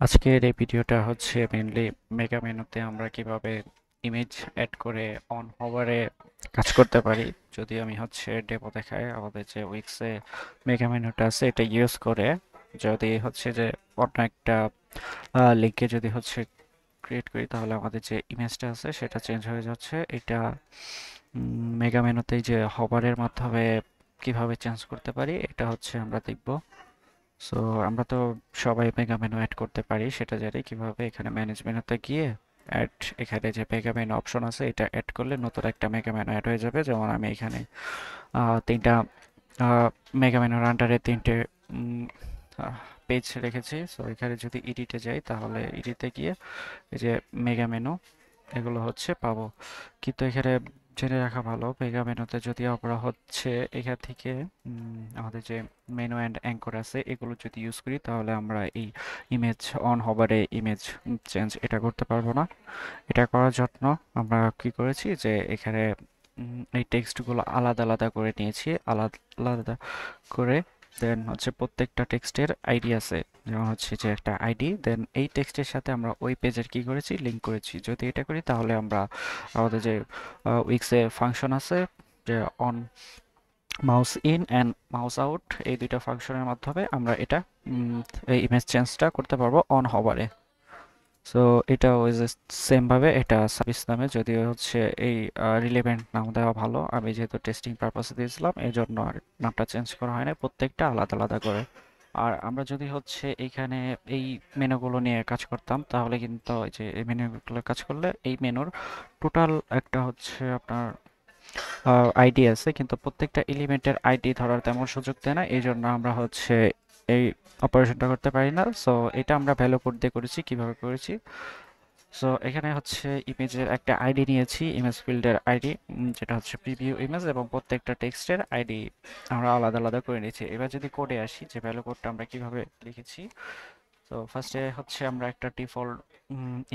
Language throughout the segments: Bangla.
আজকের এই ভিডিওটা হচ্ছে মেইনলি মেগা মেনুতে আমরা কিভাবে ইমেজ অ্যাড করে অন হোভারে কাজ করতে পারি। যদি আমি হচ্ছে ডেমো দেখাই, আমাদের যে উইক্সে মেগা মেনুটা আছে এটা ইউজ করে যদি হচ্ছে যে অন্য একটা লিঙ্কে যদি হচ্ছে ক্রিয়েট করি, তাহলে আমাদের যে ইমেজটা আছে সেটা চেঞ্জ হয়ে যাচ্ছে। এটা মেগা মেনুতে যে হোভারের মাধ্যমে কিভাবে চেঞ্জ করতে পারি এটা হচ্ছে আমরা দেখব। সো আমরা তো সবাই মেগা মেনু অ্যাড করতে পারি, সেটা জানি কিভাবে। এখানে ম্যানেজ মেনুতে গিয়ে অ্যাড, এখানে যে মেগা মেনু অপশন আছে এটা অ্যাড করলে নতুন একটা মেগা মেনু অ্যাড হয়ে যাবে। যেমন আমি এখানে তিনটা মেগা মেনুর আন্ডারে তিনটে পেজ রেখেছি। সো এখানে যদি এডিটে যাই, তাহলে এডিটে গিয়ে এই যে মেগা মেনু এগুলো হচ্ছে পাবো। কিন্তু এখানে জেনে রাখা ভালো, মেগা মেনুতে যদি আমরা হচ্ছে এখান থেকে আমাদের যে মেনু অ্যান্ড অ্যাঙ্কর আছে এগুলো যদি ইউজ করি, তাহলে আমরা এই ইমেজ অন হবারে ইমেজ চেঞ্জ এটা করতে পারবো না। এটা করার জন্য আমরা কি করেছি যে এখানে এই টেক্সটগুলো আলাদা আলাদা করে নিয়েছি, আলাদা আলাদা করে। দেন হচ্ছে প্রত্যেকটা টেক্সটের আইডি আছে, যেমন হচ্ছে যে একটা আইডি, দেন এই টেক্সটের সাথে আমরা ওই পেজের কি করেছি, লিঙ্ক করেছি। যদি এটা করি তাহলে আমরা আমাদের যে উইক্সে ফাংশন আছে, যে on mouse in and mouse out, এই দুইটা ফাংশনের মাধ্যমে আমরা এটা এই ইমেজ চেঞ্জটা করতে পারবো অন হবারে। সো এটা ওই যে সেম ভাবে এটা সার্ভিস নামে, যদিও হচ্ছে এই রিলেভেন্ট নাম দেওয়া ভালো, আমি যেহেতু টেস্টিং পারপাসে দিয়েছিলাম এই জন্য আর নামটা চেঞ্জ করা হয় না, প্রত্যেকটা আলাদা আলাদা করে। আর আমরা যদি হচ্ছে এইখানে এই মেনুগুলো নিয়ে কাজ করতাম, তাহলে কিন্তু ওই যে এই মেনুগুলো কাজ করলে এই মেনুর টোটাল একটা হচ্ছে আপনার আইডি আছে, কিন্তু প্রত্যেকটা এলিমেন্টের আইডি ধরার তেমন সুযোগ দেয় না, এই জন্য আমরা হচ্ছে এই অপারেশনটা করতে পারি না। সো এটা আমরা ভ্যালু কোড দিয়ে করেছি। কিভাবে করেছি, সো এখানে হচ্ছে ইমেজের একটা আইডি নিয়েছি, ইমেজ ফিল্ডের আইডি, যেটা হচ্ছে প্রিভিউ ইমেজ, এবং প্রত্যেকটা টেক্সটের আইডি আমরা আলাদা আলাদা করে নিয়েছি। এবার যদি কোডে আসি, যে ভ্যালু কোডটা আমরা কিভাবে লিখেছি, তো ফার্স্টে হচ্ছে আমরা একটা ডিফল্ট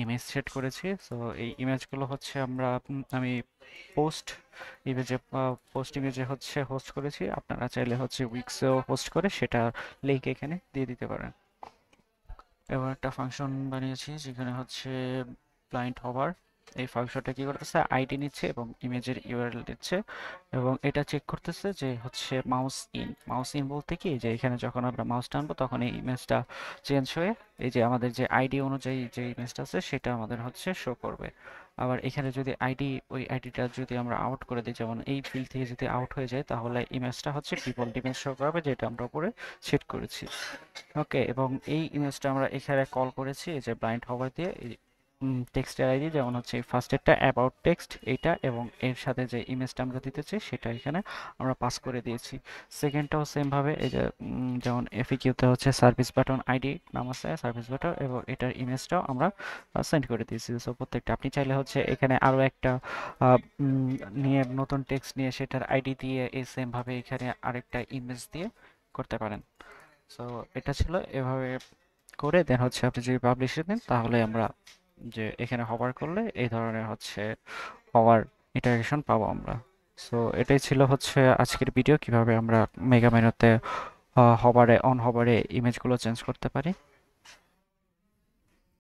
ইমেজ সেট করেছি। সো এই ইমেজগুলো হচ্ছে আমি পোস্ট ইমেজে পোস্ট ইমেজে হচ্ছে হোস্ট করেছি। আপনারা চাইলে হচ্ছে উইক্সেও হোস্ট করে সেটা লিঙ্ক এখানে দিয়ে দিতে পারেন। এবার একটা ফাংশন বানিয়েছি যেখানে হচ্ছে ব্লাইন্ড হভার। এই ফাংশনটা কি করতেছে, আইডি নিচ্ছে এবং ইমেজের ইউআরএল দিচ্ছে, এবং এটা চেক করতেছে যে হচ্ছে মাউস ইন। মাউস ইন বলতে কি, যে এখানে যখন আমরা মাউস টানবো তখন এই ইমেজটা চেঞ্জ হয়ে এই যে আমাদের যে আইডি অনুযায়ী যে ইমেজটা আছে সেটা আমাদের হচ্ছে শো করবে। আবার এখানে যদি ওই আইডিটা যদি আমরা আউট করে দিই, যেমন এই ফিল্ড থেকে যদি আউট হয়ে যায়, তাহলে ইমেজটা হচ্ছে ডিফল্ট ইমেজ শো করাবে, যেটা আমরা উপরে সেট করেছি। ওকে, এবং এই ইমেজটা আমরা এখানে কল করেছি এই যে ব্লাইন্ড হভার দিয়ে। টেক্সটের আইডি যেমন হচ্ছে ফার্স্টেরটা অ্যাবাউট টেক্সট এইটা, এবং এর সাথে যে ইমেজটা আমরা দিতে চাই সেটা এখানে আমরা পাস করে দিয়েছি। সেকেন্ডটাও সেম ভাবে, এই যে যেমন এফএকিউতে হচ্ছে সার্ভিস বাটন আইডি নাম আছে, সার্ভিস বাটন, এবং এটার ইমেজটাও আমরা সেন্ড করে দিয়েছি। সো প্রত্যেকটা আপনি চাইলে হচ্ছে এখানে আরও একটা নিয়ে নতুন টেক্সট নিয়ে সেটার আইডি দিয়ে এই সেম ভাবে এখানে আরেকটা ইমেজ দিয়ে করতে পারেন। সো এটা ছিল এভাবে করে। দেন হচ্ছে আপনি যদি পাবলিশে দেন, তাহলে আমরা যে এখানে হভার করলে এই ধরনের হচ্ছে হওয়ার ইটারেশন পাবো আমরা। সো এটাই ছিল হচ্ছে আজকের ভিডিও, কিভাবে আমরা মেগা মেনুতে হভারে অন হভারে ইমেজগুলো চেঞ্জ করতে পারি।